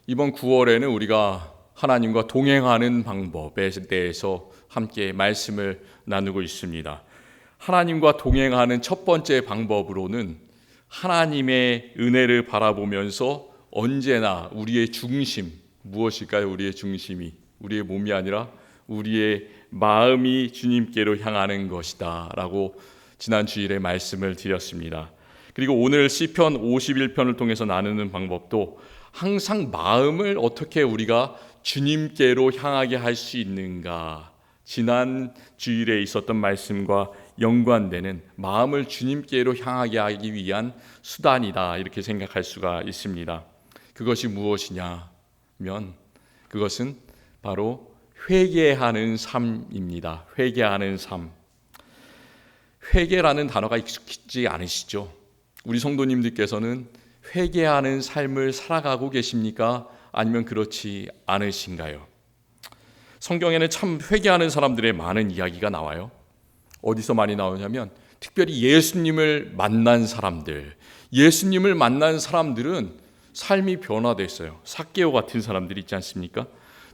이번 9월에는 우리가 하나님과 동행하는 방법에 대해서 함께 말씀을 나누고 있습니다. 하나님과 동행하는 첫 번째 방법으로는 하나님의 은혜를 바라보면서 언제나 우리의 중심, 무엇일까요? 우리의 중심이 우리의 몸이 아니라 우리의 마음이 주님께로 향하는 것이다 라고 지난 주일에 말씀을 드렸습니다. 그리고 오늘 시편 51편을 통해서 나누는 방법도 항상 마음을 어떻게 우리가 주님께로 향하게 할 수 있는가, 지난 주일에 있었던 말씀과 연관되는 마음을 주님께로 향하게 하기 위한 수단이다, 이렇게 생각할 수가 있습니다. 그것이 무엇이냐면 그것은 바로 회개하는 삶입니다. 회개하는 삶. 회개라는 단어가 익숙하지 않으시죠? 우리 성도님들께서는 회개하는 삶을 살아가고 계십니까? 아니면 그렇지 않으신가요? 성경에는 참 회개하는 사람들의 많은 이야기가 나와요. 어디서 많이 나오냐면 특별히 예수님을 만난 사람들, 예수님을 만난 사람들은 삶이 변화됐어요. 삭개오 같은 사람들이 있지 않습니까?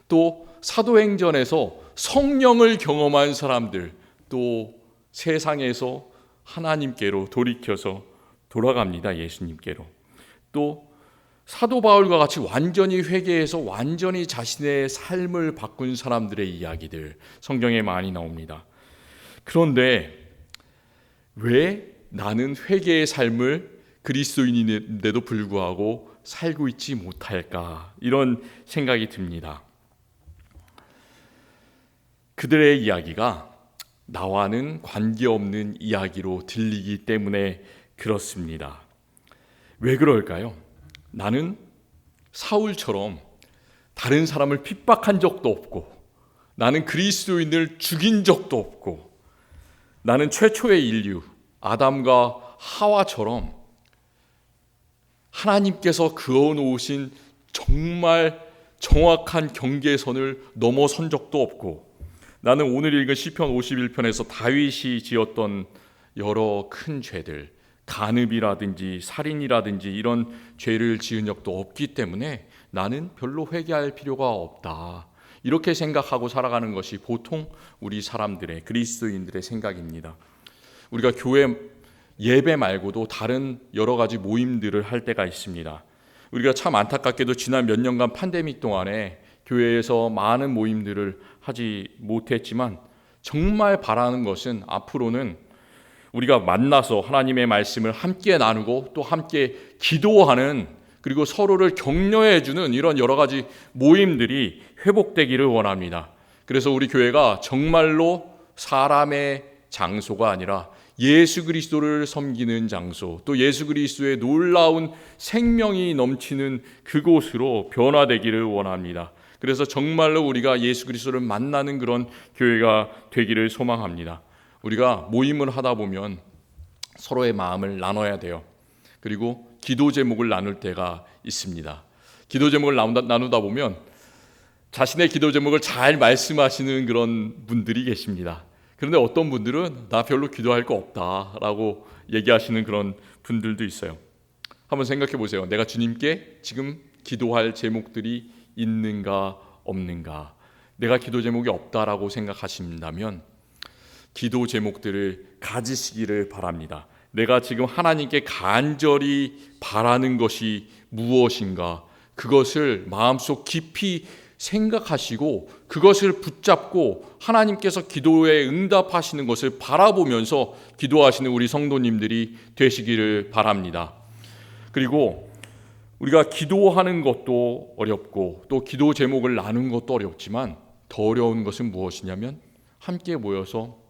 또 사도행전에서 성령을 경험한 사람들, 또 세상에서 하나님께로 돌이켜서 돌아갑니다. 예수님께로. 또 사도 바울과 같이 완전히 회개해서 완전히 자신의 삶을 바꾼 사람들의 이야기들 성경에 많이 나옵니다. 그런데 왜 나는 회개의 삶을 그리스도인인데도 불구하고 살고 있지 못할까, 이런 생각이 듭니다. 그들의 이야기가 나와는 관계없는 이야기로 들리기 때문에 그렇습니다. 왜 그럴까요? 나는 사울처럼 다른 사람을 핍박한 적도 없고, 나는 그리스도인을 죽인 적도 없고, 나는 최초의 인류 아담과 하와처럼 하나님께서 그어놓으신 정말 정확한 경계선을 넘어선 적도 없고, 나는 오늘 읽은 시편 51편에서 다윗이 지었던 여러 큰 죄들, 간음이라든지 살인이라든지 이런 죄를 지은 적도 없기 때문에 나는 별로 회개할 필요가 없다, 이렇게 생각하고 살아가는 것이 보통 우리 사람들의, 그리스도인들의 생각입니다. 우리가 교회 예배 말고도 다른 여러 가지 모임들을 할 때가 있습니다. 우리가 참 안타깝게도 지난 몇 년간 팬데믹 동안에 교회에서 많은 모임들을 하지 못했지만, 정말 바라는 것은 앞으로는 우리가 만나서 하나님의 말씀을 함께 나누고 또 함께 기도하는, 그리고 서로를 격려해주는 이런 여러 가지 모임들이 회복되기를 원합니다. 그래서 우리 교회가 정말로 사람의 장소가 아니라 예수 그리스도를 섬기는 장소, 또 예수 그리스도의 놀라운 생명이 넘치는 그곳으로 변화되기를 원합니다. 그래서 정말로 우리가 예수 그리스도를 만나는 그런 교회가 되기를 소망합니다. 우리가 모임을 하다 보면 서로의 마음을 나눠야 돼요. 그리고 기도 제목을 나눌 때가 있습니다. 기도 제목을 나누다 보면 자신의 기도 제목을 잘 말씀하시는 그런 분들이 계십니다. 그런데 어떤 분들은 나 별로 기도할 거 없다라고 얘기하시는 그런 분들도 있어요. 한번 생각해 보세요. 내가 주님께 지금 기도할 제목들이 있는가 없는가. 내가 기도 제목이 없다라고 생각하신다면 기도 제목들을 가지시기를 바랍니다. 내가 지금 하나님께 간절히 바라는 것이 무엇인가, 그것을 마음속 깊이 생각하시고 그것을 붙잡고 하나님께서 기도에 응답하시는 것을 바라보면서 기도하시는 우리 성도님들이 되시기를 바랍니다. 그리고 우리가 기도하는 것도 어렵고 또 기도 제목을 나누는 것도 어렵지만 더 어려운 것은 무엇이냐면 함께 모여서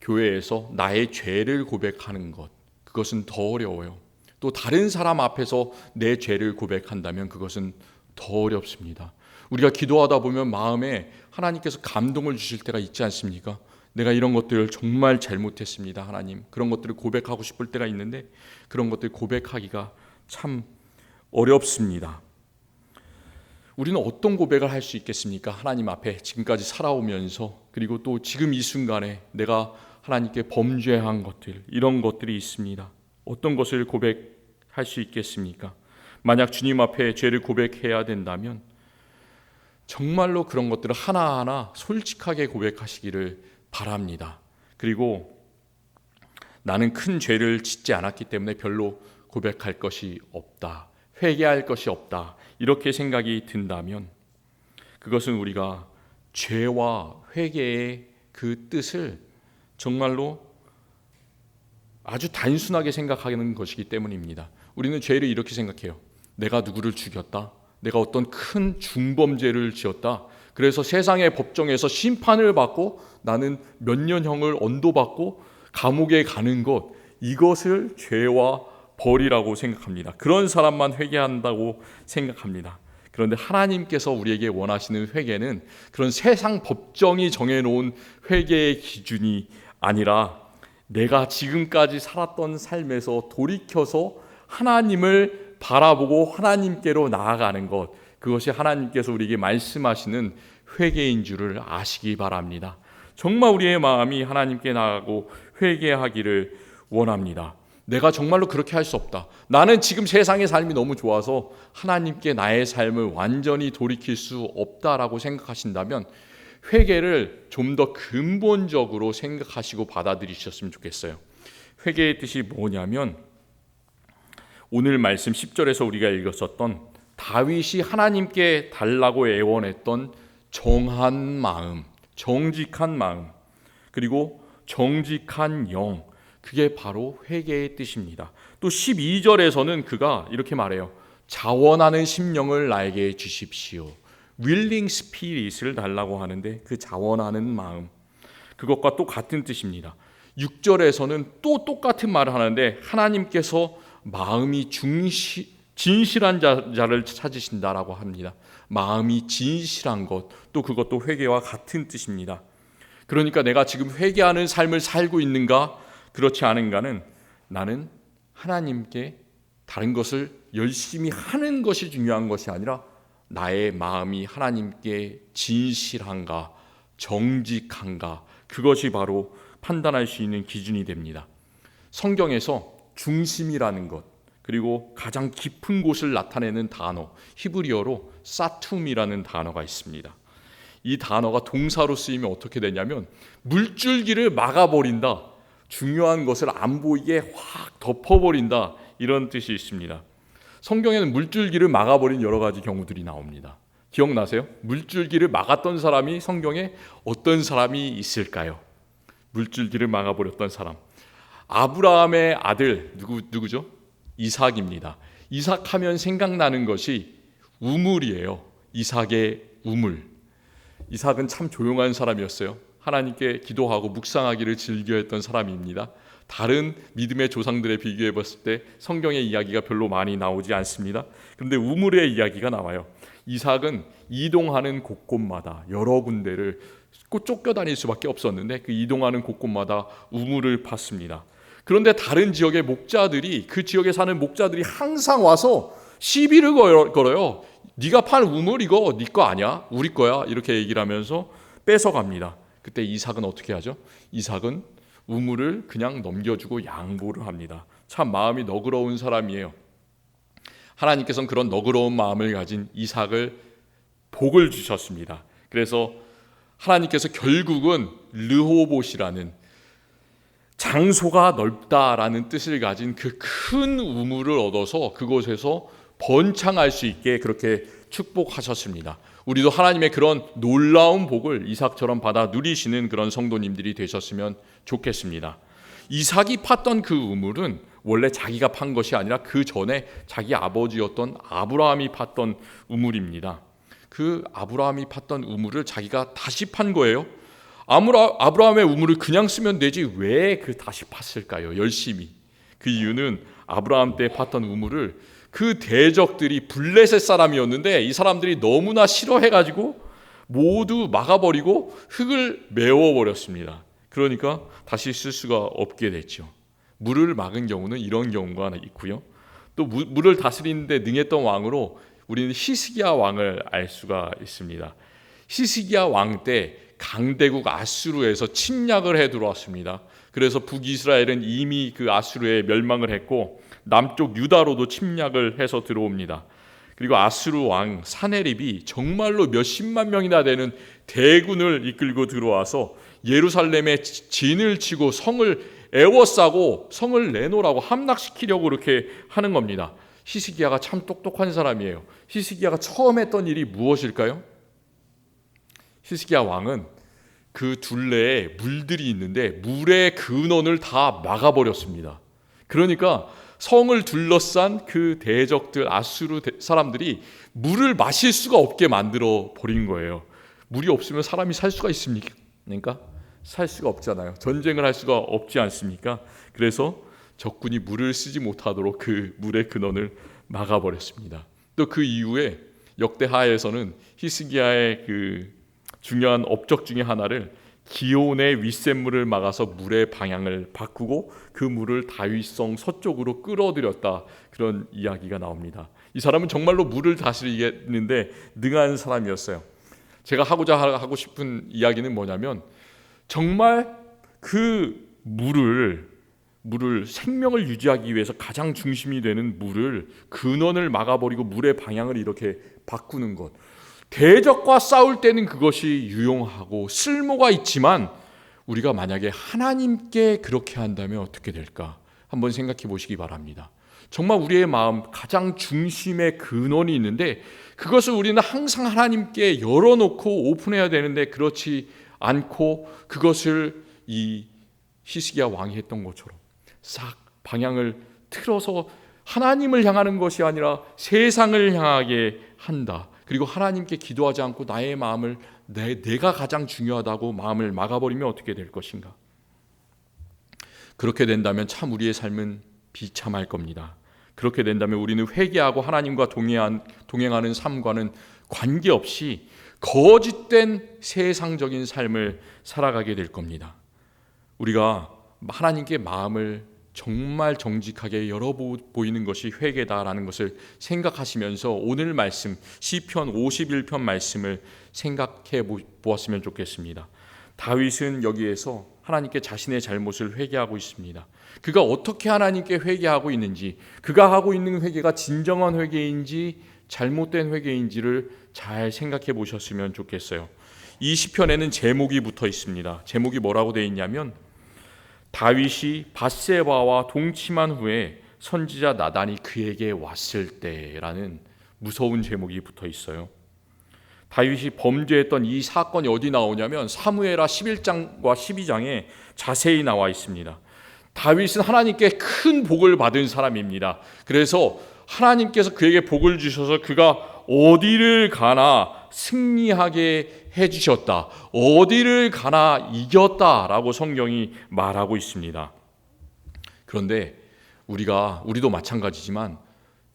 교회에서 나의 죄를 고백하는 것, 그것은 더 어려워요. 또 다른 사람 앞에서 내 죄를 고백한다면 그것은 더 어렵습니다. 우리가 기도하다 보면 마음에 하나님께서 감동을 주실 때가 있지 않습니까? 내가 이런 것들을 정말 잘못했습니다, 하나님. 그런 것들을 고백하고 싶을 때가 있는데 그런 것들 고백하기가 참 어렵습니다. 우리는 어떤 고백을 할 수 있겠습니까? 하나님 앞에 지금까지 살아오면서, 그리고 또 지금 이 순간에 내가 하나님께 범죄한 것들, 이런 것들이 있습니다. 어떤 것을 고백할 수 있겠습니까? 만약 주님 앞에 죄를 고백해야 된다면 정말로 그런 것들을 하나하나 솔직하게 고백하시기를 바랍니다. 그리고 나는 큰 죄를 짓지 않았기 때문에 별로 고백할 것이 없다, 회개할 것이 없다, 이렇게 생각이 든다면 그것은 우리가 죄와 회개의 그 뜻을 정말로 아주 단순하게 생각하는 것이기 때문입니다. 우리는 죄를 이렇게 생각해요. 내가 누구를 죽였다, 내가 어떤 큰 중범죄를 지었다, 그래서 세상의 법정에서 심판을 받고 나는 몇 년형을 언도받고 감옥에 가는 것, 이것을 죄와 벌이라고 생각합니다. 그런 사람만 회개한다고 생각합니다. 그런데 하나님께서 우리에게 원하시는 회개는 그런 세상 법정이 정해놓은 회개의 기준이 아니라 내가 지금까지 살았던 삶에서 돌이켜서 하나님을 바라보고 하나님께로 나아가는 것, 그것이 하나님께서 우리에게 말씀하시는 회개인 줄을 아시기 바랍니다. 정말 우리의 마음이 하나님께 나아가고 회개하기를 원합니다. 내가 정말로 그렇게 할 수 없다, 나는 지금 세상의 삶이 너무 좋아서 하나님께 나의 삶을 완전히 돌이킬 수 없다라고 생각하신다면 회개를 좀 더 근본적으로 생각하시고 받아들이셨으면 좋겠어요. 회개의 뜻이 뭐냐면 오늘 말씀 10절에서 우리가 읽었었던 다윗이 하나님께 달라고 애원했던 정한 마음, 정직한 마음, 그리고 정직한 영, 그게 바로 회개의 뜻입니다. 또 12절에서는 그가 이렇게 말해요. 자원하는 심령을 나에게 주십시오. willing spirit을 달라고 하는데 그 자원하는 마음, 그것과 또 같은 뜻입니다. 6절에서는 또 똑같은 말을 하는데 하나님께서 마음이 진실한 자를 찾으신다라고 합니다. 마음이 진실한 것, 또 그것도 회개와 같은 뜻입니다. 그러니까 내가 지금 회개하는 삶을 살고 있는가, 그렇지 않은가는 나는 하나님께 다른 것을 열심히 하는 것이 중요한 것이 아니라 나의 마음이 하나님께 진실한가, 정직한가, 그것이 바로 판단할 수 있는 기준이 됩니다. 성경에서 중심이라는 것, 그리고 가장 깊은 곳을 나타내는 단어, 히브리어로 사툼이라는 단어가 있습니다. 이 단어가 동사로 쓰이면 어떻게 되냐면 물줄기를 막아버린다, 중요한 것을 안 보이게 확 덮어버린다, 이런 뜻이 있습니다. 성경에는 물줄기를 막아버린 여러 가지 경우들이 나옵니다. 기억나세요? 물줄기를 막았던 사람이 성경에 어떤 사람이 있을까요? 물줄기를 막아버렸던 사람, 아브라함의 아들 누구죠? 이삭입니다. 이삭하면 생각나는 것이 우물이에요. 이삭의 우물. 이삭은 참 조용한 사람이었어요. 하나님께 기도하고 묵상하기를 즐겨했던 사람입니다. 다른 믿음의 조상들에 비교해 봤을 때 성경의 이야기가 별로 많이 나오지 않습니다. 그런데 우물의 이야기가 나와요. 이삭은 이동하는 곳곳마다 여러 군데를 쫓겨다닐 수밖에 없었는데 그 이동하는 곳곳마다 우물을 팠습니다. 그런데 다른 지역의 목자들이, 그 지역에 사는 목자들이 항상 와서 시비를 걸어요. 네가 판 우물 이거 네 거 아니야? 우리 거야. 이렇게 얘기를 하면서 뺏어갑니다. 그때 이삭은 어떻게 하죠? 이삭은 우물을 그냥 넘겨주고 양보를 합니다. 참 마음이 너그러운 사람이에요. 하나님께서는 그런 너그러운 마음을 가진 이삭을 복을 주셨습니다. 그래서 하나님께서 결국은 르호봇이라는 장소가 넓다라는 뜻을 가진 그 큰 우물을 얻어서 그곳에서 번창할 수 있게 그렇게 축복하셨습니다. 우리도 하나님의 그런 놀라운 복을 이삭처럼 받아 누리시는 그런 성도님들이 되셨으면 좋겠습니다. 이삭이 팠던 그 우물은 원래 자기가 판 것이 아니라 그 전에 자기 아버지였던 아브라함이 팠던 우물입니다. 그 아브라함이 팠던 우물을 자기가 다시 판 거예요. 아브라함의 우물을 그냥 쓰면 되지 왜 그 다시 팠을까요? 열심히. 그 이유는 아브라함 때 팠던 우물을 그 대적들이 블레셋 사람이었는데 이 사람들이 너무나 싫어해가지고 모두 막아버리고 흙을 메워버렸습니다. 그러니까 다시 쓸 수가 없게 됐죠. 물을 막은 경우는 이런 경우가 있고요. 또 물을 다스리는데 능했던 왕으로 우리는 히스기야 왕을 알 수가 있습니다. 히스기야 왕 때 강대국 아수르에서 침략을 해 들어왔습니다. 그래서 북이스라엘은 이미 그 아수르에 멸망을 했고 남쪽 유다로도 침략을 해서 들어옵니다. 그리고 아수르 왕 사네립이 정말로 몇십만 명이나 되는 대군을 이끌고 들어와서 예루살렘에 진을 치고 성을 에워싸고 성을 내놓으라고 함락시키려고 그렇게 하는 겁니다. 히스기야가 참 똑똑한 사람이에요. 히스기야가 처음 했던 일이 무엇일까요? 히스기야 왕은 그 둘레에 물들이 있는데 물의 근원을 다 막아버렸습니다. 그러니까 성을 둘러싼 그 대적들 아수르 사람들이 물을 마실 수가 없게 만들어 버린 거예요. 물이 없으면 사람이 살 수가 있습니까? 그러니까 살 수가 없잖아요. 전쟁을 할 수가 없지 않습니까? 그래서 적군이 물을 쓰지 못하도록 그 물의 근원을 막아버렸습니다. 또 그 이후에 역대하에서는 히스기야의 그 중요한 업적 중에 하나를 기온의 윗샘물을 막아서 물의 방향을 바꾸고 그 물을 다윗성 서쪽으로 끌어들였다, 그런 이야기가 나옵니다. 이 사람은 정말로 물을 다스리는데 능한 사람이었어요. 제가 하고 싶은 이야기는 뭐냐면, 정말 그 물을 생명을 유지하기 위해서 가장 중심이 되는 물을 근원을 막아버리고 물의 방향을 이렇게 바꾸는 것, 대적과 싸울 때는 그것이 유용하고 쓸모가 있지만 우리가 만약에 하나님께 그렇게 한다면 어떻게 될까 한번 생각해 보시기 바랍니다. 정말 우리의 마음 가장 중심에 근원이 있는데 그것을 우리는 항상 하나님께 열어놓고 오픈해야 되는데 그렇지 않고 그것을 이 히스기야 왕이 했던 것처럼 싹 방향을 틀어서 하나님을 향하는 것이 아니라 세상을 향하게 한다. 그리고 하나님께 기도하지 않고 나의 마음을 내가 가장 중요하다고 마음을 막아버리면 어떻게 될 것인가? 그렇게 된다면 참 우리의 삶은 비참할 겁니다. 그렇게 된다면 우리는 회개하고 하나님과 동행하는 삶과는 관계없이 거짓된 세상적인 삶을 살아가게 될 겁니다. 우리가 하나님께 마음을 정말 정직하게 열어보이는 것이 회개다라는 것을 생각하시면서 오늘 말씀 시편 51편 말씀을 생각해 보았으면 좋겠습니다. 다윗은 여기에서 하나님께 자신의 잘못을 회개하고 있습니다. 그가 어떻게 하나님께 회개하고 있는지, 그가 하고 있는 회개가 진정한 회개인지 잘못된 회개인지를 잘 생각해 보셨으면 좋겠어요. 이 시편에는 제목이 붙어 있습니다. 제목이 뭐라고 되어 있냐면, 다윗이 밧세바와 동침한 후에 선지자 나단이 그에게 왔을 때라는 무서운 제목이 붙어 있어요. 다윗이 범죄했던 이 사건이 어디 나오냐면 사무엘하 11장과 12장에 자세히 나와 있습니다. 다윗은 하나님께 큰 복을 받은 사람입니다. 그래서 하나님께서 그에게 복을 주셔서 그가 어디를 가나 승리하게 해주셨다, 어디를 가나 이겼다라고 성경이 말하고 있습니다. 그런데 우리도 마찬가지지만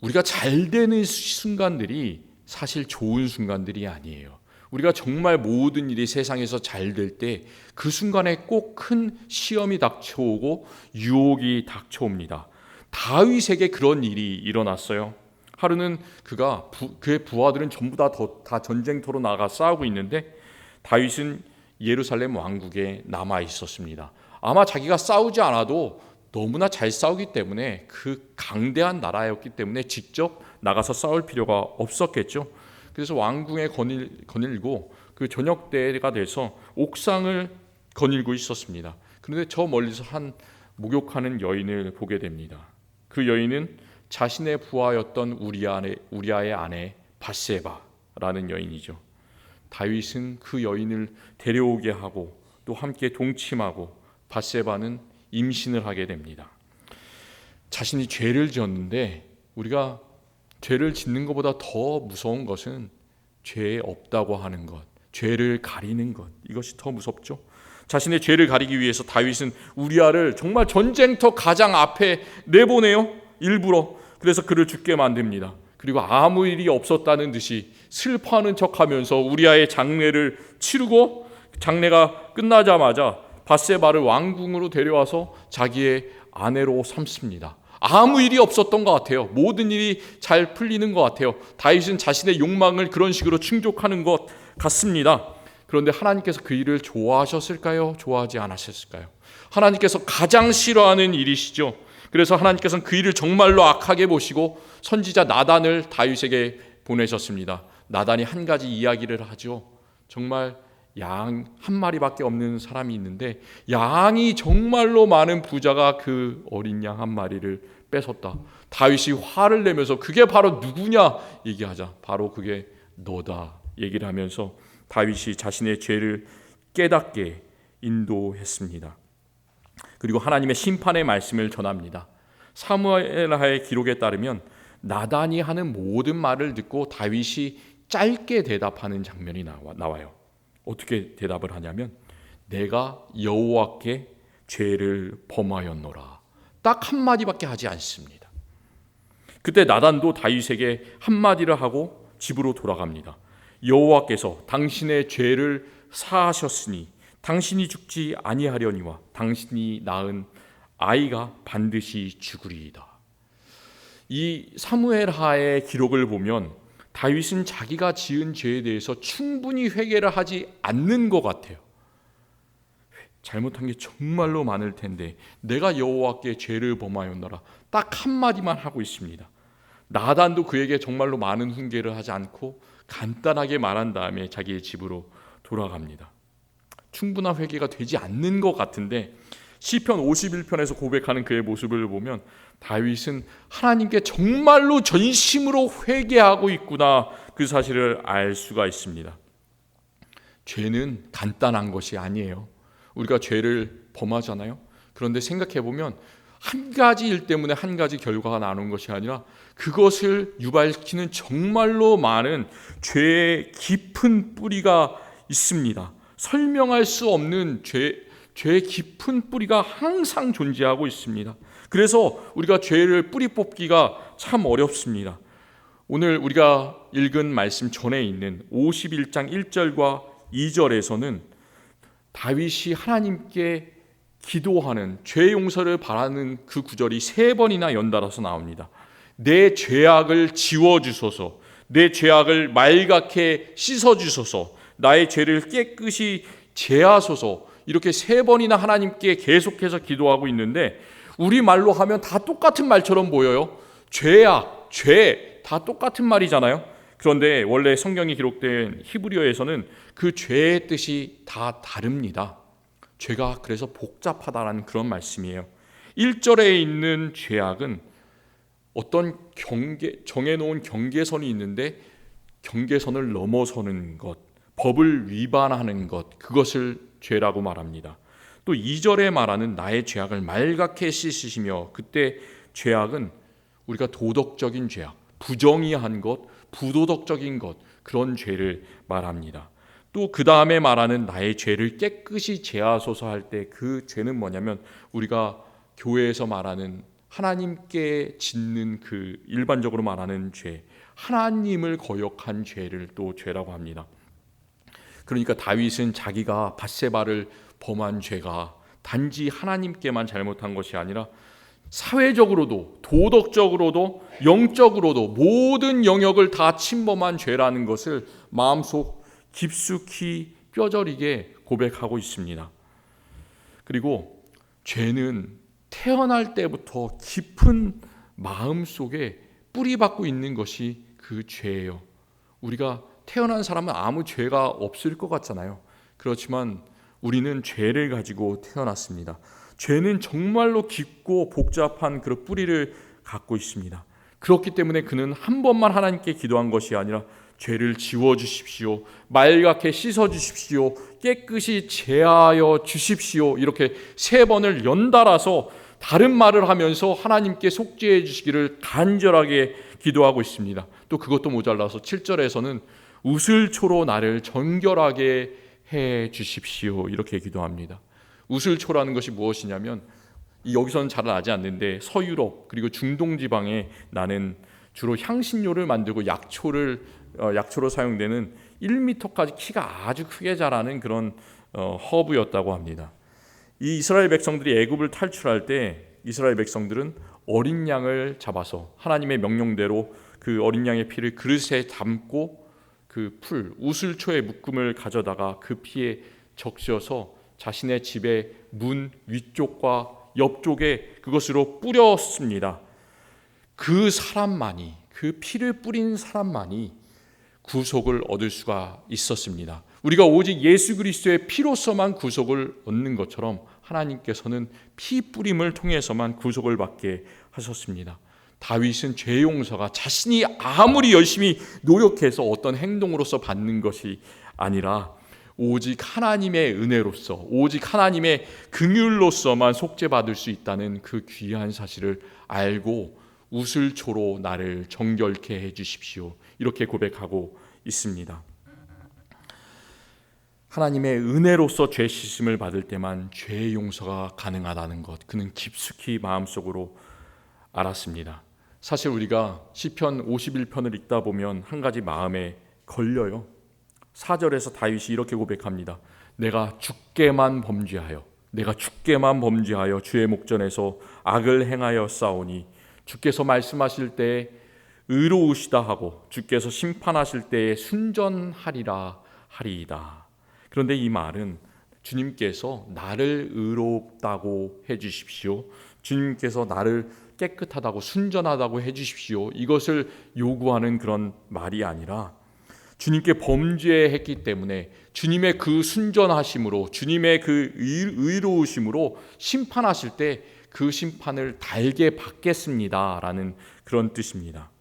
우리가 잘 되는 순간들이 사실 좋은 순간들이 아니에요. 우리가 정말 모든 일이 세상에서 잘 될 때 그 순간에 꼭 큰 시험이 닥쳐오고 유혹이 닥쳐옵니다. 다윗에게 그런 일이 일어났어요. 하루는 그의 부하들은 전부 다 전쟁터로 나가 싸우고 있는데 다윗은 예루살렘 왕국에 남아 있었습니다. 아마 자기가 싸우지 않아도 너무나 잘 싸우기 때문에 그 강대한 나라였기 때문에 직접 나가서 싸울 필요가 없었겠죠. 그래서 왕궁에 거닐고 그 저녁 때가 돼서 옥상을 거닐고 있었습니다. 그런데 저 멀리서 한 목욕하는 여인을 보게 됩니다. 그 여인은 자신의 부하였던 우리아의 아내 밧세바라는 여인이죠. 다윗은 그 여인을 데려오게 하고 또 함께 동침하고 밧세바는 임신을 하게 됩니다. 자신이 죄를 지었는데, 우리가 죄를 짓는 것보다 더 무서운 것은 죄 없다고 하는 것, 죄를 가리는 것, 이것이 더 무섭죠. 자신의 죄를 가리기 위해서 다윗은 우리아를 정말 전쟁터 가장 앞에 내보내요. 일부러. 그래서 그를 죽게 만듭니다. 그리고 아무 일이 없었다는 듯이 슬퍼하는 척하면서 우리아의 장례를 치르고 장례가 끝나자마자 밧세바를 왕궁으로 데려와서 자기의 아내로 삼습니다. 아무 일이 없었던 것 같아요. 모든 일이 잘 풀리는 것 같아요. 다윗은 자신의 욕망을 그런 식으로 충족하는 것 같습니다. 그런데 하나님께서 그 일을 좋아하셨을까요? 좋아하지 않으셨을까요? 하나님께서 가장 싫어하는 일이시죠. 그래서 하나님께서는 그 일을 정말로 악하게 보시고 선지자 나단을 다윗에게 보내셨습니다. 나단이 한 가지 이야기를 하죠. 정말 양 한 마리밖에 없는 사람이 있는데 양이 정말로 많은 부자가 그 어린 양 한 마리를 뺏었다. 다윗이 화를 내면서 그게 바로 누구냐 얘기하자. 바로 그게 너다 얘기를 하면서 다윗이 자신의 죄를 깨닫게 인도했습니다. 그리고 하나님의 심판의 말씀을 전합니다. 사무엘하의 기록에 따르면 나단이 하는 모든 말을 듣고 다윗이 짧게 대답하는 장면이 나와요. 어떻게 대답을 하냐면 내가 여호와께 죄를 범하였노라. 딱 한마디밖에 하지 않습니다. 그때 나단도 다윗에게 한마디를 하고 집으로 돌아갑니다. 여호와께서 당신의 죄를 사하셨으니 당신이 죽지 아니하려니와 당신이 낳은 아이가 반드시 죽으리이다. 이 사무엘하의 기록을 보면 다윗은 자기가 지은 죄에 대해서 충분히 회개를 하지 않는 것 같아요. 잘못한 게 정말로 많을 텐데 내가 여호와께 죄를 범하였노라 딱 한마디만 하고 있습니다. 나단도 그에게 정말로 많은 훈계를 하지 않고 간단하게 말한 다음에 자기의 집으로 돌아갑니다. 충분한 회개가 되지 않는 것 같은데 시편 51편에서 고백하는 그의 모습을 보면 다윗은 하나님께 정말로 전심으로 회개하고 있구나 그 사실을 알 수가 있습니다. 죄는 간단한 것이 아니에요. 우리가 죄를 범하잖아요. 그런데 생각해보면 한 가지 일 때문에 한 가지 결과가 나오는 것이 아니라 그것을 유발시키는 정말로 많은 죄의 깊은 뿌리가 있습니다. 설명할 수 없는 죄의 깊은 뿌리가 항상 존재하고 있습니다. 그래서 우리가 죄를 뿌리 뽑기가 참 어렵습니다. 오늘 우리가 읽은 말씀 전에 있는 51장 1절과 2절에서는 다윗이 하나님께 기도하는 죄 용서를 바라는 그 구절이 3번이나 연달아서 나옵니다. 내 죄악을 지워주소서, 내 죄악을 말갛게 씻어주소서, 나의 죄를 깨끗이 제하소서, 이렇게 3번이나 하나님께 계속해서 기도하고 있는데 우리말로 하면 다 똑같은 말처럼 보여요. 죄악, 죄 다 똑같은 말이잖아요. 그런데 원래 성경이 기록된 히브리어에서는 그 죄의 뜻이 다 다릅니다. 죄가 그래서 복잡하다라는 그런 말씀이에요. 1절에 있는 죄악은 어떤 정해놓은 경계선이 있는데 경계선을 넘어서는 것, 법을 위반하는 것, 그것을 죄라고 말합니다. 또 2절에 말하는 나의 죄악을 말갛게 씻으시며, 그때 죄악은 우리가 도덕적인 죄악, 부정의한 것, 부도덕적인 것, 그런 죄를 말합니다. 또 그 다음에 말하는 나의 죄를 깨끗이 제하소서 할 때 그 죄는 뭐냐면 우리가 교회에서 말하는 하나님께 짓는 그 일반적으로 말하는 죄, 하나님을 거역한 죄를 또 죄라고 합니다. 그러니까 다윗은 자기가 밧세바를 범한 죄가 단지 하나님께만 잘못한 것이 아니라 사회적으로도 도덕적으로도 영적으로도 모든 영역을 다 침범한 죄라는 것을 마음속 깊숙이 뼈저리게 고백하고 있습니다. 그리고 죄는 태어날 때부터 깊은 마음속에 뿌리박고 있는 것이 그 죄예요. 우리가 태어난 사람은 아무 죄가 없을 것 같잖아요. 그렇지만 우리는 죄를 가지고 태어났습니다. 죄는 정말로 깊고 복잡한 그런 뿌리를 갖고 있습니다. 그렇기 때문에 그는 한 번만 하나님께 기도한 것이 아니라 죄를 지워주십시오, 말갛게 씻어주십시오, 깨끗이 제하여 주십시오, 이렇게 3번을 연달아서 다른 말을 하면서 하나님께 속죄해 주시기를 간절하게 기도하고 있습니다. 또 그것도 모자라서 7절에서는 우슬초로 나를 정결하게 해 주십시오, 이렇게 기도합니다. 우슬초라는 것이 무엇이냐면 여기서는 잘 나지 않는데 서유럽 그리고 중동 지방에 나는 주로 향신료를 만들고 약초로 사용되는 1m까지 키가 아주 크게 자라는 그런 허브였다고 합니다. 이 이스라엘 백성들이 애굽을 탈출할 때 이스라엘 백성들은 어린 양을 잡아서 하나님의 명령대로 그 어린 양의 피를 그릇에 담고 그 풀 우슬초의 묶음을 가져다가 그 피에 적셔서 자신의 집의 문 위쪽과 옆쪽에 그것으로 뿌렸습니다. 그 사람만이, 그 피를 뿌린 사람만이 구속을 얻을 수가 있었습니다. 우리가 오직 예수 그리스도의 피로서만 구속을 얻는 것처럼 하나님께서는 피 뿌림을 통해서만 구속을 받게 하셨습니다. 다윗은 죄 용서가 자신이 아무리 열심히 노력해서 어떤 행동으로서 받는 것이 아니라 오직 하나님의 은혜로서, 오직 하나님의 긍휼로서만 속죄받을 수 있다는 그 귀한 사실을 알고 우슬초로 나를 정결케 해주십시오, 이렇게 고백하고 있습니다. 하나님의 은혜로서 죄 씻음을 받을 때만 죄 용서가 가능하다는 것, 그는 깊숙이 마음속으로 알았습니다. 사실 우리가 시편 51편을 읽다 보면 한 가지 마음에 걸려요. 4절에서 다윗이 이렇게 고백합니다. 내가 주께만 범죄하여 주의 목전에서 악을 행하여 싸우니 주께서 말씀하실 때에 의로우시다 하고 주께서 심판하실 때에 순전하리라 하리이다. 그런데 이 말은 주님께서 나를 의롭다고 해주십시오, 주님께서 나를 깨끗하다고 순전하다고 해주십시오, 이것을 요구하는 그런 말이 아니라 주님께 범죄했기 때문에 주님의 그 순전하심으로, 주님의 그 의로우심으로 심판하실 때 그 심판을 달게 받겠습니다라는 그런 뜻입니다.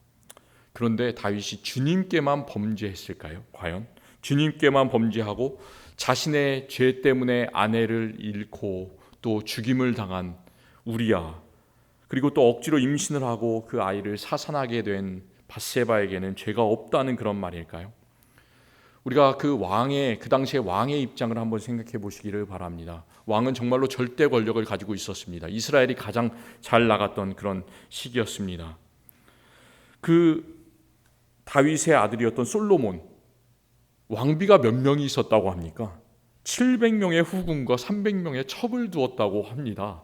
그런데 다윗이 주님께만 범죄했을까요? 과연 주님께만 범죄하고 자신의 죄 때문에 아내를 잃고 또 죽임을 당한 우리야, 그리고 또 억지로 임신을 하고 그 아이를 사산하게 된 밧세바에게는 죄가 없다는 그런 말일까요? 우리가 그 당시의 왕의 입장을 한번 생각해 보시기를 바랍니다. 왕은 정말로 절대 권력을 가지고 있었습니다. 이스라엘이 가장 잘 나갔던 그런 시기였습니다. 그 다윗의 아들이었던 솔로몬, 왕비가 몇 명이 있었다고 합니까? 700명의 후궁과 300명의 첩을 두었다고 합니다.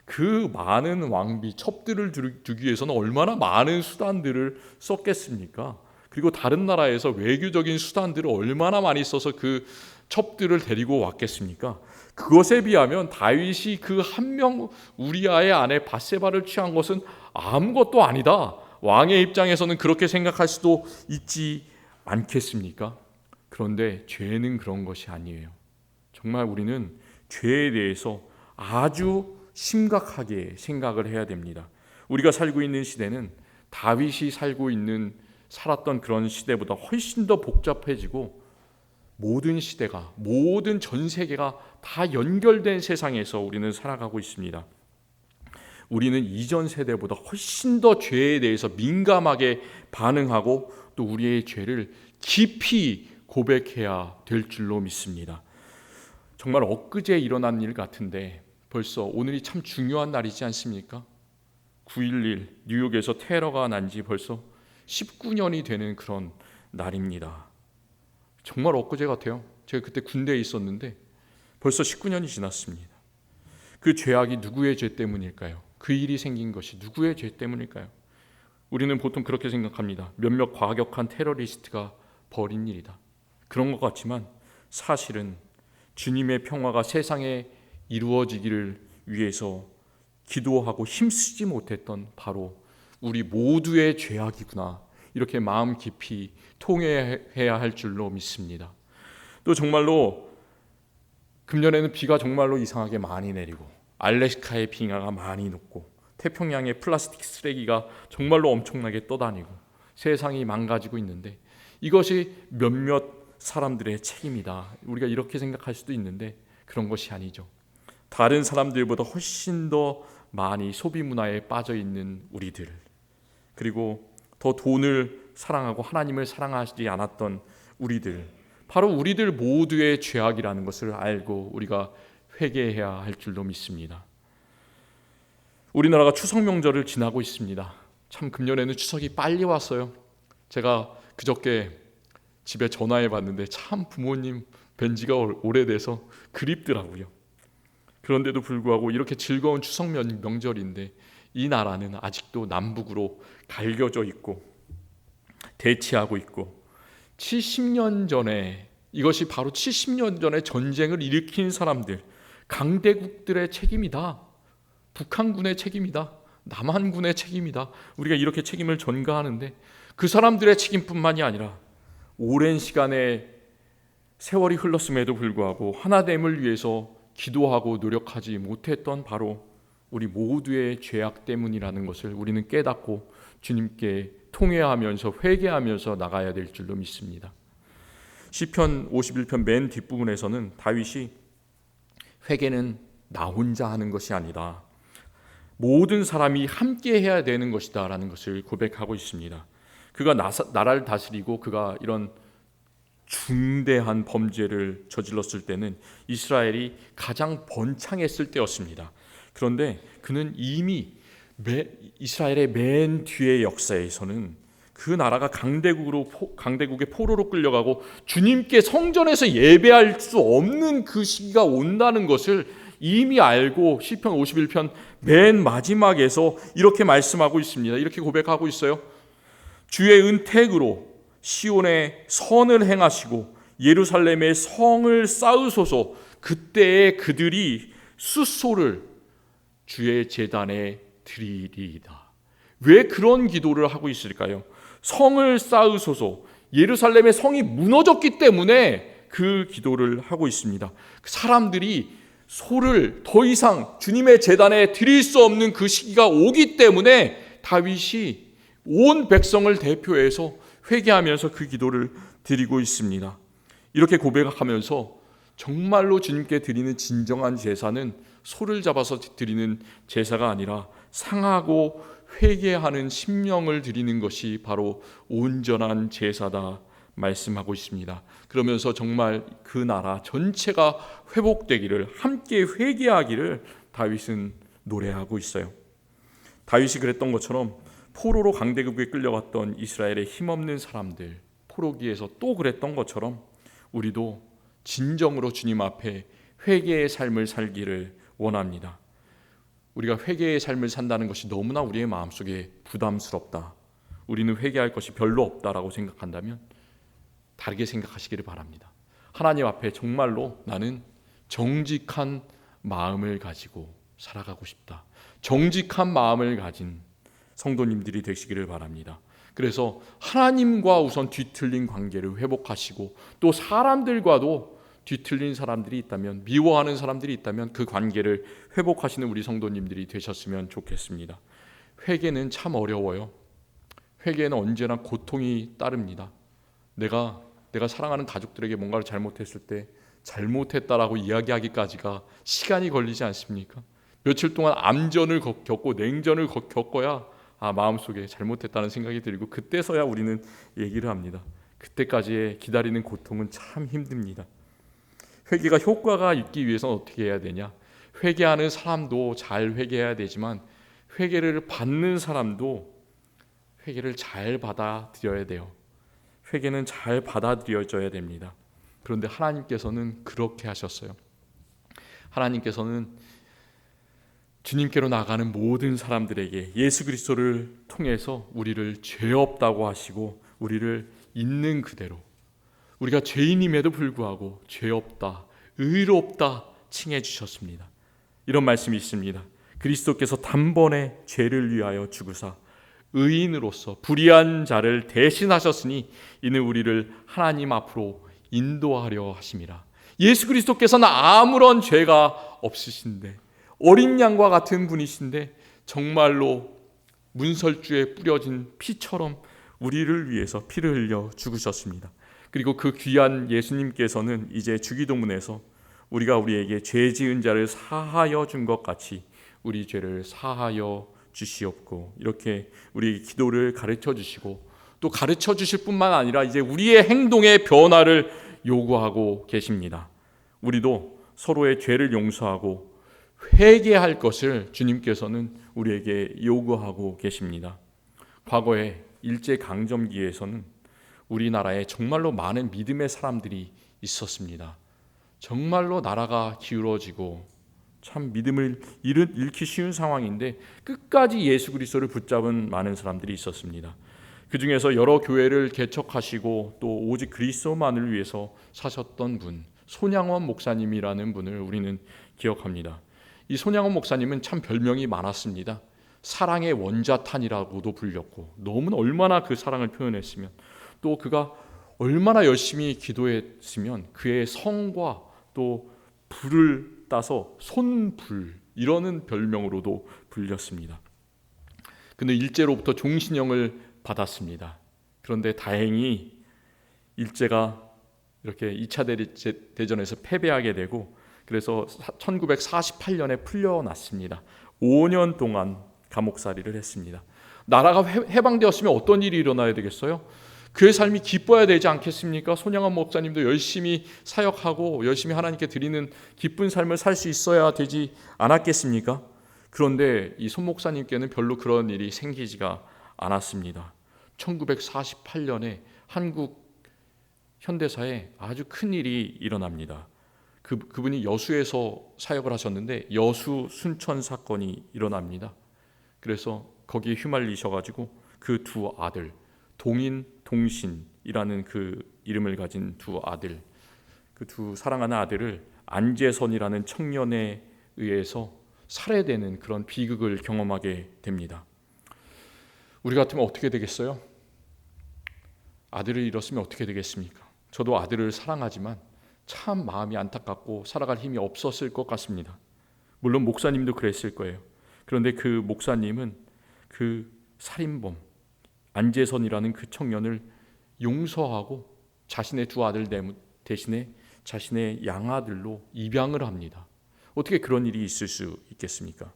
그 많은 왕비, 첩들을 두기 위해서는 얼마나 많은 수단들을 썼겠습니까? 그리고 다른 나라에서 외교적인 수단들을 얼마나 많이 써서 그 첩들을 데리고 왔겠습니까? 그것에 비하면 다윗이 그 한 명 우리아의 아내 밧세바를 취한 것은 아무것도 아니다, 왕의 입장에서는 그렇게 생각할 수도 있지 않겠습니까? 그런데 죄는 그런 것이 아니에요. 정말 우리는 죄에 대해서 아주 심각하게 생각을 해야 됩니다. 우리가 살고 있는 시대는 다윗이 살았던 그런 시대보다 훨씬 더 복잡해지고, 모든 시대가, 모든 전 세계가 다 연결된 세상에서 우리는 살아가고 있습니다. 우리는 이전 세대보다 훨씬 더 죄에 대해서 민감하게 반응하고 또 우리의 죄를 깊이 고백해야 될 줄로 믿습니다. 정말 엊그제 일어난 일 같은데 벌써 오늘이 참 중요한 날이지 않습니까? 9.11 뉴욕에서 테러가 난 지 벌써 19년이 되는 그런 날입니다. 정말 엊그제 같아요. 제가 그때 군대에 있었는데 벌써 19년이 지났습니다. 그 죄악이 누구의 죄 때문일까요? 그 일이 생긴 것이 누구의 죄 때문일까요? 우리는 보통 그렇게 생각합니다. 몇몇 과격한 테러리스트가 벌인 일이다. 그런 것 같지만 사실은 주님의 평화가 세상에 이루어지기를 위해서 기도하고 힘쓰지 못했던 바로 우리 모두의 죄악이구나, 이렇게 마음 깊이 통회해야 할 줄로 믿습니다. 또 정말로 금년에는 비가 정말로 이상하게 많이 내리고 알래스카의 빙하가 많이 녹고 태평양의 플라스틱 쓰레기가 정말로 엄청나게 떠다니고 세상이 망가지고 있는데 이것이 몇몇 사람들의 책임이다, 우리가 이렇게 생각할 수도 있는데 그런 것이 아니죠. 다른 사람들보다 훨씬 더 많이 소비 문화에 빠져 있는 우리들, 그리고 더 돈을 사랑하고 하나님을 사랑하지 않았던 우리들, 바로 우리들 모두의 죄악이라는 것을 알고 우리가 회개해야 할 줄로 믿습니다. 우리나라가 추석 명절을 지나고 있습니다. 참 금년에는 추석이 빨리 왔어요. 제가 그저께 집에 전화해 봤는데 참 부모님 뵌 지가 오래돼서 그립더라고요. 그런데도 불구하고 이렇게 즐거운 추석 명절인데 이 나라는 아직도 남북으로 갈겨져 있고 대치하고 있고, 70년 전에, 이것이 바로 70년 전에 전쟁을 일으킨 사람들, 강대국들의 책임이다, 북한군의 책임이다, 남한군의 책임이다, 우리가 이렇게 책임을 전가하는데 그 사람들의 책임뿐만이 아니라 오랜 시간의 세월이 흘렀음에도 불구하고 하나됨을 위해서 기도하고 노력하지 못했던 바로 우리 모두의 죄악 때문이라는 것을 우리는 깨닫고 주님께 통회하면서 회개하면서 나가야 될 줄로 믿습니다. 시편 51편 맨 뒷부분에서는 다윗이 회개는 나 혼자 하는 것이 아니다, 모든 사람이 함께 해야 되는 것이다 라는 것을 고백하고 있습니다. 그가 나라를 다스리고 그가 이런 중대한 범죄를 저질렀을 때는 이스라엘이 가장 번창했을 때였습니다. 그런데 그는 이미 이스라엘의 맨 뒤의 역사에서는 그 나라가 강대국의 포로로 끌려가고 주님께 성전에서 예배할 수 없는 그 시기가 온다는 것을 이미 알고 시편 51편 맨 마지막에서 이렇게 말씀하고 있습니다. 이렇게 고백하고 있어요. 주의 은택으로 시온에 선을 행하시고 예루살렘의 성을 쌓으소서. 그때에 그들이 숫소를 주의 제단에 드리리이다. 왜 그런 기도를 하고 있을까요? 성을 쌓으소서. 예루살렘의 성이 무너졌기 때문에 그 기도를 하고 있습니다. 사람들이 소를 더 이상 주님의 제단에 드릴 수 없는 그 시기가 오기 때문에 다윗이 온 백성을 대표해서 회개하면서 그 기도를 드리고 있습니다. 이렇게 고백하면서 정말로 주님께 드리는 진정한 제사는 소를 잡아서 드리는 제사가 아니라 상하고 회개하는 심령을 드리는 것이 바로 온전한 제사다 말씀하고 있습니다. 그러면서 정말 그 나라 전체가 회복되기를, 함께 회개하기를 다윗은 노래하고 있어요. 다윗이 그랬던 것처럼 포로로 강대국에 끌려갔던 이스라엘의 힘없는 사람들, 포로기에서 또 그랬던 것처럼 우리도 진정으로 주님 앞에 회개의 삶을 살기를 원합니다. 우리가 회개의 삶을 산다는 것이 너무나 우리의 마음속에 부담스럽다, 우리는 회개할 것이 별로 없다라고 생각한다면 다르게 생각하시기를 바랍니다. 하나님 앞에 정말로 나는 정직한 마음을 가지고 살아가고 싶다, 정직한 마음을 가진 성도님들이 되시기를 바랍니다. 그래서 하나님과 우선 뒤틀린 관계를 회복하시고 또 사람들과도 뒤틀린 사람들이 있다면, 미워하는 사람들이 있다면 그 관계를 회복하시는 우리 성도님들이 되셨으면 좋겠습니다. 회개는 참 어려워요. 회개는 언제나 고통이 따릅니다. 내가 사랑하는 가족들에게 뭔가를 잘못했을 때 잘못했다라고 이야기하기까지가 시간이 걸리지 않습니까? 며칠 동안 암전을 겪고 냉전을 겪어야 마음속에 잘못했다는 생각이 들고 그때서야 우리는 얘기를 합니다. 그때까지의 기다리는 고통은 참 힘듭니다. 회개가 효과가 있기 위해서는 어떻게 해야 되냐? 회개하는 사람도 잘 회개해야 되지만 회개를 받는 사람도 회개를 잘 받아들여야 돼요. 회개는 잘 받아들여져야 됩니다. 그런데 하나님께서는 그렇게 하셨어요. 하나님께서는 주님께로 나가는 모든 사람들에게 예수 그리스도를 통해서 우리를 죄 없다고 하시고 우리를 있는 그대로, 우리가 죄인임에도 불구하고 죄 없다, 의롭다 칭해 주셨습니다. 이런 말씀이 있습니다. 그리스도께서 단번에 죄를 위하여 죽으사 의인으로서 불의한 자를 대신하셨으니 이는 우리를 하나님 앞으로 인도하려 하심이라. 예수 그리스도께서는 아무런 죄가 없으신데 어린 양과 같은 분이신데 정말로 문설주에 뿌려진 피처럼 우리를 위해서 피를 흘려 죽으셨습니다. 그리고 그 귀한 예수님께서는 이제 주기도문에서 우리가 우리에게 죄 지은 자를 사하여 준 것 같이 우리 죄를 사하여 주시옵고, 이렇게 우리 기도를 가르쳐 주시고 또 가르쳐 주실 뿐만 아니라 이제 우리의 행동의 변화를 요구하고 계십니다. 우리도 서로의 죄를 용서하고 회개할 것을 주님께서는 우리에게 요구하고 계십니다. 과거에 일제강점기에서는 우리나라에 정말로 많은 믿음의 사람들이 있었습니다. 정말로 나라가 기울어지고 참 믿음을 잃기 쉬운 상황인데 끝까지 예수 그리스도를 붙잡은 많은 사람들이 있었습니다. 그 중에서 여러 교회를 개척하시고 또 오직 그리스도만을 위해서 사셨던 분, 손양원 목사님이라는 분을 우리는 기억합니다. 이 손양원 목사님은 참 별명이 많았습니다. 사랑의 원자탄이라고도 불렸고, 너무나 얼마나 그 사랑을 표현했으면, 또 그가 얼마나 열심히 기도했으면 그의 성과 또 불을 따서 손불, 이러는 별명으로도 불렸습니다. 그는 일제로부터 종신형을 받았습니다. 그런데 다행히 일제가 이렇게 2차 대전에서 패배하게 되고, 그래서 1948년에 풀려났습니다. 5년 동안 감옥살이를 했습니다. 나라가 해방되었으면 어떤 일이 일어나야 되겠어요? 그의 삶이 기뻐야 되지 않겠습니까? 손양원 목사님도 열심히 사역하고 열심히 하나님께 드리는 기쁜 삶을 살 수 있어야 되지 않았겠습니까? 그런데 이 손 목사님께는 별로 그런 일이 생기지가 않았습니다. 1948년에 한국 현대사에 아주 큰 일이 일어납니다. 그분이 여수에서 사역을 하셨는데 여수 순천 사건이 일어납니다. 그래서 거기에 휘말리셔가지고 그 두 아들, 동인, 동신이라는 그 이름을 가진 두 아들, 그 두 사랑하는 아들을 안재선이라는 청년에 의해서 살해되는 그런 비극을 경험하게 됩니다. 우리 같으면 어떻게 되겠어요? 아들을 잃었으면 어떻게 되겠습니까? 저도 아들을 사랑하지만 참 마음이 안타깝고 살아갈 힘이 없었을 것 같습니다. 물론 목사님도 그랬을 거예요. 그런데 그 목사님은 그 살인범 안재선이라는 그 청년을 용서하고 자신의 두 아들 대신에 자신의 양아들로 입양을 합니다. 어떻게 그런 일이 있을 수 있겠습니까?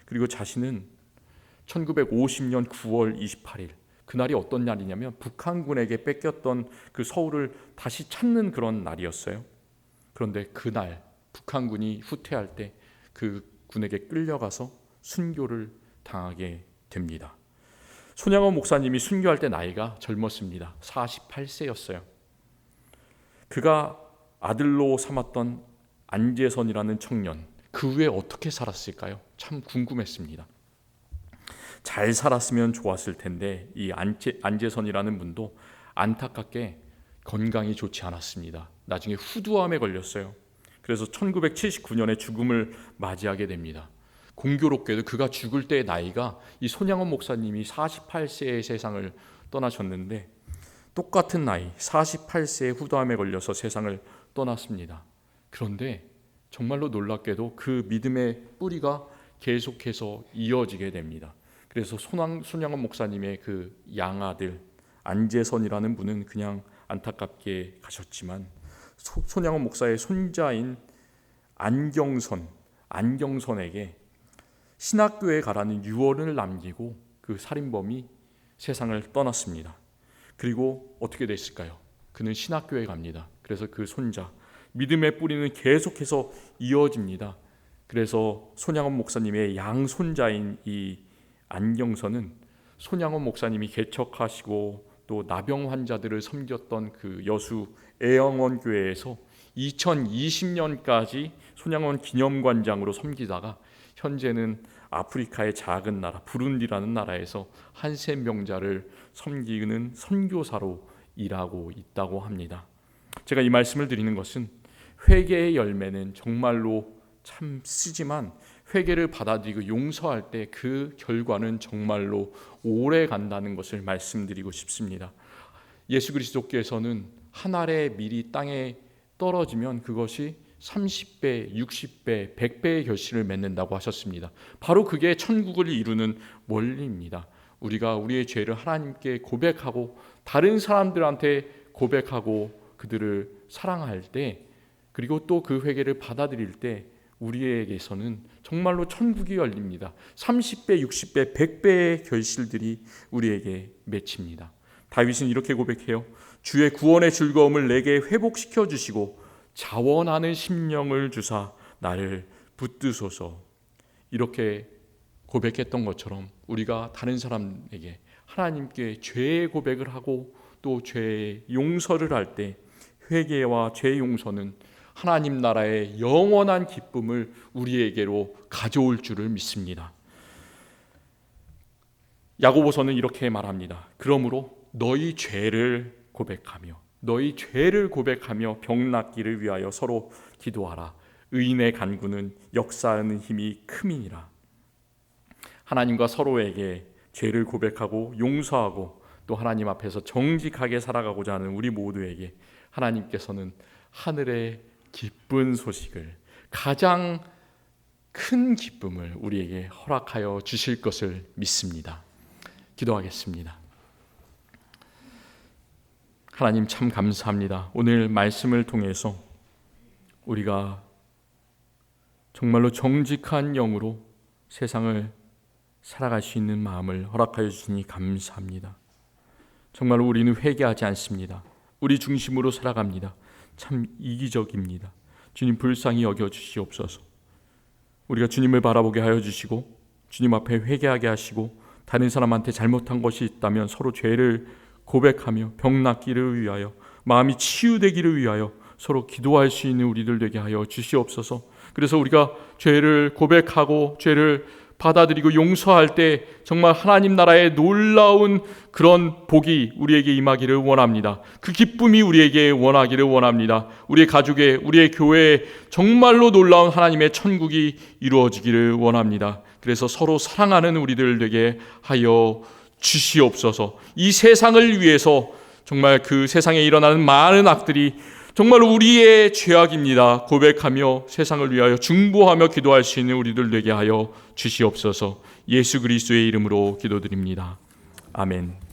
그리고 자신은 1950년 9월 28일, 그날이 어떤 날이냐면 북한군에게 뺏겼던 그 서울을 다시 찾는 그런 날이었어요. 그런데 그날 북한군이 후퇴할 때 그 군에게 끌려가서 순교를 당하게 됩니다. 손양원 목사님이 순교할 때 나이가 젊었습니다. 48세였어요. 그가 아들로 삼았던 안재선이라는 청년, 그 후에 어떻게 살았을까요? 참 궁금했습니다. 잘 살았으면 좋았을 텐데 이 안재선이라는 분도 안타깝게 건강이 좋지 않았습니다. 나중에 후두암에 걸렸어요. 그래서 1979년에 죽음을 맞이하게 됩니다. 공교롭게도 그가 죽을 때의 나이가 이 손양원 목사님이 48세의 세상을 떠나셨는데 똑같은 나이 48세에 후두암에 걸려서 세상을 떠났습니다. 그런데 정말로 놀랍게도 그 믿음의 뿌리가 계속해서 이어지게 됩니다. 그래서 손양원 목사님의 그 양아들 안재선이라는 분은 그냥 안타깝게 가셨지만 손양원 목사의 손자인 안경선에게 신학교에 가라는 유언을 남기고 그 살인범이 세상을 떠났습니다. 그리고 어떻게 됐을까요? 그는 신학교에 갑니다. 그래서 그 손자, 믿음의 뿌리는 계속해서 이어집니다. 그래서 손양원 목사님의 양손자인 이 안경선은 손양원 목사님이 개척하시고 또 나병 환자들을 섬겼던 그 여수 애영원 교회에서 2020년까지 손양원 기념관장으로 섬기다가 현재는 아프리카의 작은 나라 부룬디라는 나라에서 한센명자를 섬기는 선교사로 일하고 있다고 합니다. 제가 이 말씀을 드리는 것은 회개의 열매는 정말로 참 쓰지만 회개를 받아들이고 용서할 때 그 결과는 정말로 오래 간다는 것을 말씀드리고 싶습니다. 예수 그리스도께서는 한 알의 밀이 땅에 떨어지면 그것이 30배, 60배, 100배의 결실을 맺는다고 하셨습니다. 바로 그게 천국을 이루는 원리입니다. 우리가 우리의 죄를 하나님께 고백하고 다른 사람들한테 고백하고 그들을 사랑할 때, 그리고 또 그 회개를 받아들일 때 우리에게서는 정말로 천국이 열립니다. 30배, 60배, 100배의 결실들이 우리에게 맺힙니다. 다윗은 이렇게 고백해요. 주의 구원의 즐거움을 내게 회복시켜 주시고 자원하는 심령을 주사 나를 붙드소서. 이렇게 고백했던 것처럼 우리가 다른 사람에게 하나님께 죄의 고백을 하고 또 죄의 용서를 할 때 회개와 죄 용서는 하나님 나라의 영원한 기쁨을 우리에게로 가져올 줄을 믿습니다. 야고보서는 이렇게 말합니다. 그러므로 너희 죄를 고백하며 병 낫기를 위하여 서로 기도하라. 의인의 간구는 역사하는 힘이 큼이니라. 하나님과 서로에게 죄를 고백하고 용서하고 또 하나님 앞에서 정직하게 살아가고자 하는 우리 모두에게 하나님께서는 하늘의 기쁜 소식을, 가장 큰 기쁨을 우리에게 허락하여 주실 것을 믿습니다. 기도하겠습니다. 하나님 참 감사합니다. 오늘 말씀을 통해서 우리가 정말로 정직한 영으로 세상을 살아갈 수 있는 마음을 허락하여 주시니 감사합니다. 정말로 우리는 회개하지 않습니다. 우리 중심으로 살아갑니다. 참 이기적입니다. 주님 불쌍히 여겨주시옵소서. 우리가 주님을 바라보게 하여 주시고 주님 앞에 회개하게 하시고 다른 사람한테 잘못한 것이 있다면 서로 죄를 고백하며 병 낫기를 위하여, 마음이 치유되기를 위하여 서로 기도할 수 있는 우리들 되게 하여 주시옵소서. 그래서 우리가 죄를 고백하고 죄를 받아들이고 용서할 때 정말 하나님 나라의 놀라운 그런 복이 우리에게 임하기를 원합니다. 그 기쁨이 우리에게 원하기를 원합니다. 우리의 가족에, 우리의 교회에 정말로 놀라운 하나님의 천국이 이루어지기를 원합니다. 그래서 서로 사랑하는 우리들 되게 하여 주시옵소서. 이 세상을 위해서 정말 그 세상에 일어나는 많은 악들이 정말로 우리의 죄악입니다. 고백하며 세상을 위하여 중보하며 기도할 수 있는 우리들 되게 하여 주시옵소서. 예수 그리스도의 이름으로 기도드립니다. 아멘.